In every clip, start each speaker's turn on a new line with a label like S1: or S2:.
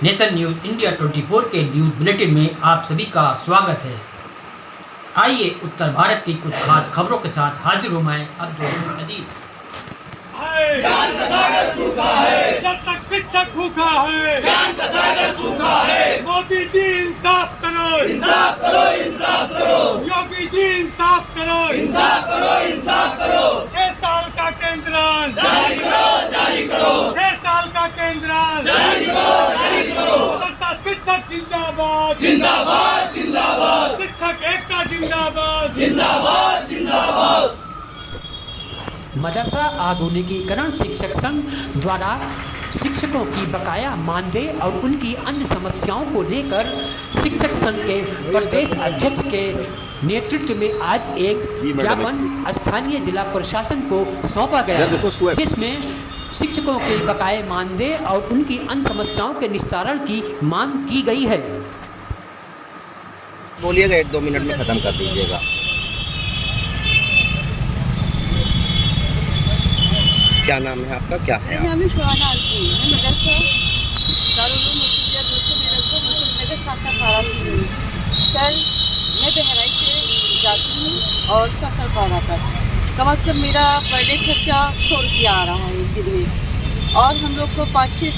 S1: Nation news India 24 के news bulletin में आप सभी का स्वागत है। आइए उत्तर भारत की कुछ खास खबरों के साथ हाजिर हूँ मैं अब्दुल अजीज।
S2: ज्ञान का सागर सूखा है, जब तक शिक्षक भूखा है, ज्ञान का सागर सूखा है। मोदी जी इंसाफ करो, इंसाफ करो, इंसाफ करो। योगी जी इंसाफ करो, इंसाफ करो, इंसाफ करो। 6 साल का केंद्र राज जारी करो, जारी करो। 6 साल का केंद्र राज जारी करो, जारी करो। शिक्षक जिंदाबाद, जिंदाबाद, जिंदाबाद। शिक्षक एकता जिंदाबाद, जिंदाबाद, जिंदाबाद।
S1: मदरसा आधुनिकीकरण शिक्षक संघ द्वारा शिक्षकों की बकाया मानदेय और उनकी अन्य समस्याओं को लेकर शिक्षक संघ के प्रदेश अध्यक्ष के नेतृत्व में आज एक ज्ञापन स्थानीय जिला प्रशासन को सौंपा गया, जिसमें शिक्षकों के बकाये मानदेय और उनकी अन्य समस्याओं के निस्तारण की मांग की गई है।
S3: बोलिएगा 1-2 मिनट में खत्म कर दीजिएगा। क्या नाम है आपका? क्या है?
S4: मेरा नाम है शोहाना आलमी। मैं मदरसा दारुल मुस्लिया दूसरे मेरे को मुस्लिम नगर सासापारा से हूँ। सर, मैं बहराइच से जाती हूँ और सासापारा तक कम से कम मेरा पर डे खर्चा 100 रुपया आ रहा है दिन में। और हम लोग को 5-6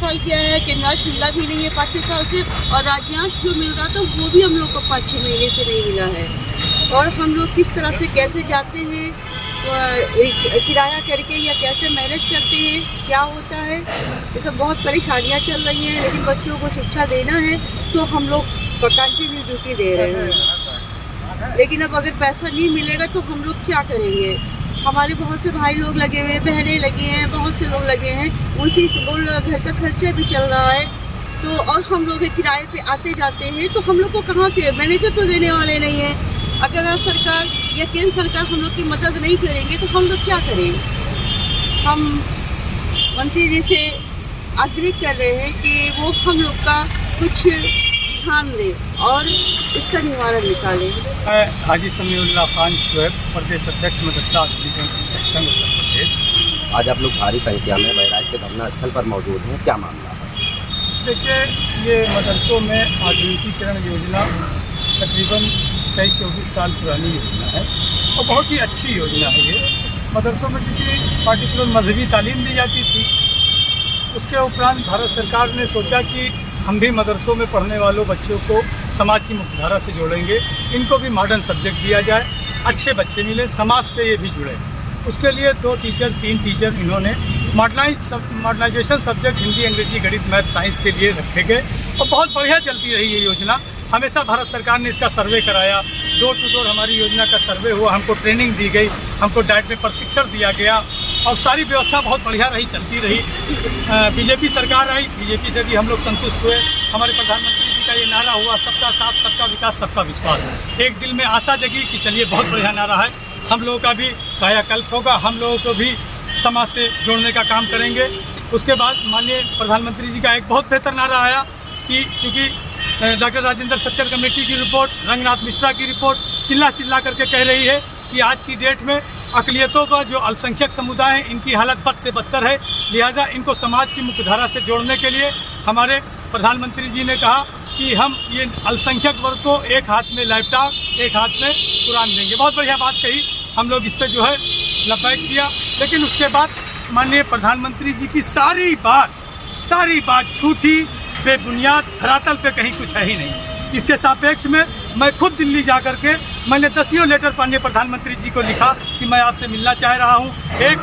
S4: साल किया है। केंद्रांश मिला भी नहीं है 5-6 साल से, और राज्यांश जो मिल रहा था वो भी हम लोग को 5-6 महीने से नहीं मिला है। और हम लोग किस तरह से कैसे जाते हैं, किराया करके या कैसे मैनेज करते हैं, क्या होता है, ये सब बहुत परेशानियां चल रही हैं। लेकिन बच्चों को शिक्षा देना है सो हम लोग कंटिन्यू ड्यूटी दे रहे हैं। लेकिन अब अगर पैसा नहीं मिलेगा तो हम लोग क्या करेंगे? हमारे बहुत से भाई लोग लगे हुए हैं, बहनें लगी हैं, बहुत से लोग लगे हैं, उनसे घर का खर्चा भी चल रहा है। तो और हम लोग किराए पे आते जाते हैं तो हम लोग को कहाँ से मैनेजर तो देने वाले नहीं हैं। अगर सरकार या केंद्र सरकार हम लोग की मदद नहीं करेंगे तो हम लोग क्या करें? हम मंत्री जी से आग्रह कर रहे हैं कि वो हम लोग का कुछ ध्यान दें और इसका निवारण निकालें।
S2: मैं हाजी समीउल्लाह खान शुएब, प्रदेश अध्यक्ष मदरसा आधुनिकीकरण शिक्षक संघ उत्तर प्रदेश।
S3: आज आप लोग भारी संख्या में बहराइच के धरना स्थल पर मौजूद हैं, क्या मामला है?
S2: देखिए, ये मदरसों में आधुनिकीकरण योजना तकरीबन 23-24 साल पुरानी योजना है और बहुत ही अच्छी योजना है। ये मदरसों में चूँकि पार्टिकुलर मजहबी तालीम दी जाती थी, उसके उपरांत भारत सरकार ने सोचा कि हम भी मदरसों में पढ़ने वालों बच्चों को समाज की मुख्यधारा से जोड़ेंगे, इनको भी मॉडर्न सब्जेक्ट दिया जाए, अच्छे बच्चे मिले, समाज से ये भी जुड़े। उसके लिए 2 टीचर 3 टीचर इन्होंने मॉडर्नाइजेशन सब्जेक्ट हिंदी, अंग्रेजी, गणित, मैथ, साइंस के लिए रखे गए और बहुत बढ़िया चलती रही ये योजना। हमेशा भारत सरकार ने इसका सर्वे कराया, डोर टू डोर हमारी योजना का सर्वे हुआ, हमको ट्रेनिंग दी गई, हमको डाइट में प्रशिक्षण दिया गया और सारी व्यवस्था बहुत बढ़िया रही, चलती रही। बीजेपी सरकार आई, बीजेपी से भी हम लोग संतुष्ट हुए। हमारे प्रधानमंत्री जी का ये नारा हुआ, सबका साथ, सबका विकास, सबका विश्वास। एक दिल में आशा जगी कि चलिए बहुत बढ़िया नारा है, हम लोगों का भी कायाकल्प होगा, हम लोगों को भी समाज से जोड़ने का काम करेंगे। उसके बाद माननीय प्रधानमंत्री जी का एक बहुत बेहतर नारा आया कि चूँकि डॉक्टर राजेंद्र सच्चर कमेटी की रिपोर्ट, रंगनाथ मिश्रा की रिपोर्ट चिल्ला करके कह रही है कि आज की डेट में अक़लियतों का जो अल्पसंख्यक समुदाय है, इनकी हालत बद से बदतर है। लिहाजा इनको समाज की मुख्यधारा से जोड़ने के लिए हमारे प्रधानमंत्री जी ने कहा कि हम ये अल्पसंख्यक वर्ग को एक हाथ में लैपटॉप, एक हाथ में कुरान देंगे। बहुत बढ़िया बात कही, हम लोग इस पर जो है लबैक किया। लेकिन उसके बाद माननीय प्रधानमंत्री जी की सारी बात झूठी, बेबुनियाद, धरातल पे कहीं कुछ है ही नहीं। इसके सापेक्ष में मैं खुद दिल्ली जा कर के मैंने 10 लेटर माननीय प्रधानमंत्री जी को लिखा कि मैं आपसे मिलना चाह रहा हूँ, एक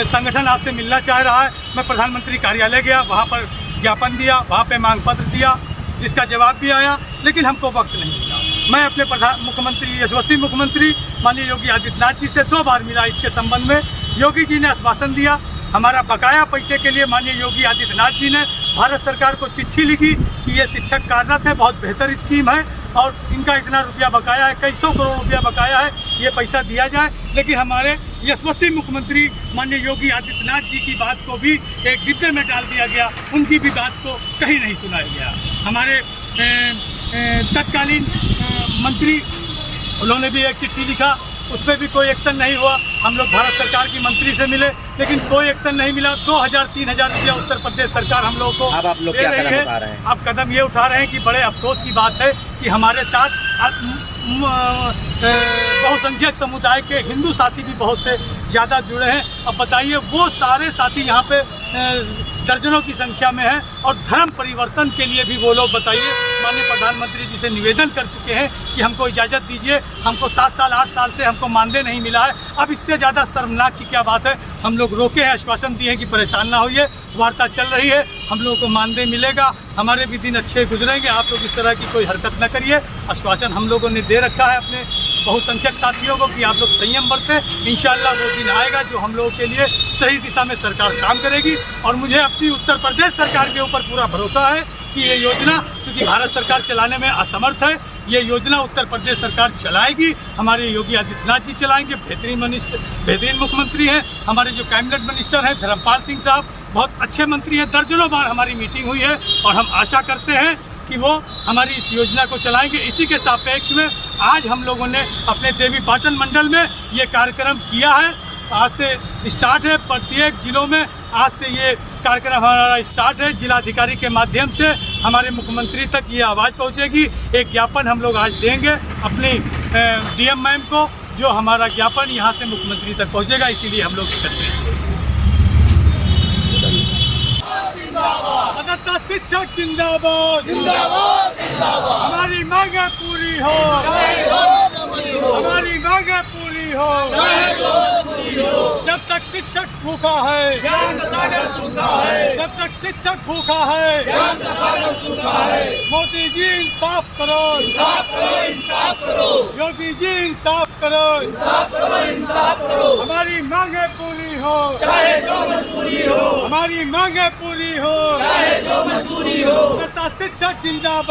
S2: संगठन आपसे मिलना चाह रहा है। मैं प्रधानमंत्री कार्यालय गया, वहाँ पर ज्ञापन दिया, वहाँ पे मांग पत्र दिया, जिसका जवाब भी आया, लेकिन हमको वक्त नहीं मिला। मैं अपने मुख्यमंत्री, यशस्वी मुख्यमंत्री माननीय योगी आदित्यनाथ जी से 2 बार मिला इसके संबंध में। योगी जी ने आश्वासन दिया, हमारा बकाया पैसे के लिए माननीय योगी आदित्यनाथ जी ने भारत सरकार को चिट्ठी लिखी कि ये शिक्षक कार्यरत है, बहुत बेहतर स्कीम है और इनका इतना रुपया बकाया है, कई 100 करोड़ रुपया बकाया है, ये पैसा दिया जाए। लेकिन हमारे यशस्वी मुख्यमंत्री माननीय योगी आदित्यनाथ जी की बात को भी एक डिब्बे में डाल दिया गया, उनकी भी बात को कहीं नहीं सुनाया गया। हमारे तत्कालीन मंत्री, उन्होंने भी एक चिट्ठी लिखा उसमें भी कोई एक्शन नहीं हुआ। हम लोग भारत सरकार की मंत्री से मिले, लेकिन कोई एक्शन नहीं मिला। 2000-3000 रुपया उत्तर प्रदेश सरकार हम लोग को
S3: अब आप लोग
S2: दे
S3: क्या
S2: रही
S3: कदम
S2: है।
S3: उठा रहे हैं?
S2: अब कदम ये उठा रहे हैं कि बड़े अफसोस की बात है कि हमारे साथ बहुसंख्यक समुदाय के हिंदू साथी भी बहुत से ज़्यादा जुड़े हैं। अब बताइए, वो सारे साथी यहाँ पे दर्जनों की संख्या में हैं और धर्म परिवर्तन के लिए भी वो लोग, बताइए, माननीय प्रधानमंत्री जी से निवेदन कर चुके हैं कि हमको इजाज़त दीजिए। हमको 7 साल 8 साल से हमको मानदेय नहीं मिला है। अब इससे ज़्यादा शर्मनाक की क्या बात है। हम लोग रोके हैं, आश्वासन दिए हैं कि परेशान ना होइए, वार्ता चल रही है, हम लोगों को मानदेय मिलेगा, हमारे भी दिन अच्छे गुजरेंगे। आप लोग इस तरह की कोई हरकत न करिए। आश्वासन हम लोगों ने दे रखा है अपने बहुसंख्यक साथियों को कि आप लोग संयम बरतें। इंशाअल्लाह वो दिन आएगा जो हम लोगों के लिए सही दिशा में सरकार काम करेगी। और मुझे अपनी उत्तर प्रदेश सरकार के ऊपर पूरा भरोसा है कि ये योजना, चूँकि भारत सरकार चलाने में असमर्थ है, ये योजना उत्तर प्रदेश सरकार चलाएगी। हमारे योगी आदित्यनाथ जी चलाएंगे, बेहतरीन मुख्यमंत्री हैं। हमारे जो कैबिनेट मिनिस्टर हैं धर्मपाल सिंह साहब, बहुत अच्छे मंत्री हैं। दर्जनों बार हमारी मीटिंग हुई है और हम आशा करते हैं कि वो हमारी इस योजना को चलाएंगे। इसी के सापेक्ष में आज हम लोगों ने अपने देवी पाटन मंडल में ये कार्यक्रम किया है। आज से स्टार्ट है, प्रत्येक जिलों में आज से ये कार्यक्रम हमारा स्टार्ट है। जिलाधिकारी के माध्यम से हमारे मुख्यमंत्री तक ये आवाज़ पहुंचेगी। एक ज्ञापन हम लोग आज देंगे अपनी डीएम मैम को, जो हमारा ज्ञापन यहाँ से मुख्यमंत्री तक पहुंचेगा, इसीलिए हम लोग एकत्रित हैं। मदरसा शिक्षक जिंदाबाद, जिंदाबाद, जिंदाबाद। हमारी मांगे पूरी हो, हमारी मांगे पूरी हो। जब तक शिक्षक भूखा है, ज्ञान का सागर सूखा है। जब तक शिक्षक भूखा है, ज्ञान का सागर सूखा है। मोदी जी इंसाफ करो, इंसाफ करो, इंसाफ करो। योगी जी इंसाफ करो, इंसाफ करो, इंसाफ करो। हमारी मांगे पूरी हो, चाहे जो मजबूरी हो। हमारी मांगे पूरी हो, चाहे जो मजबूरी हो। शिक्षक जिंदाबाद।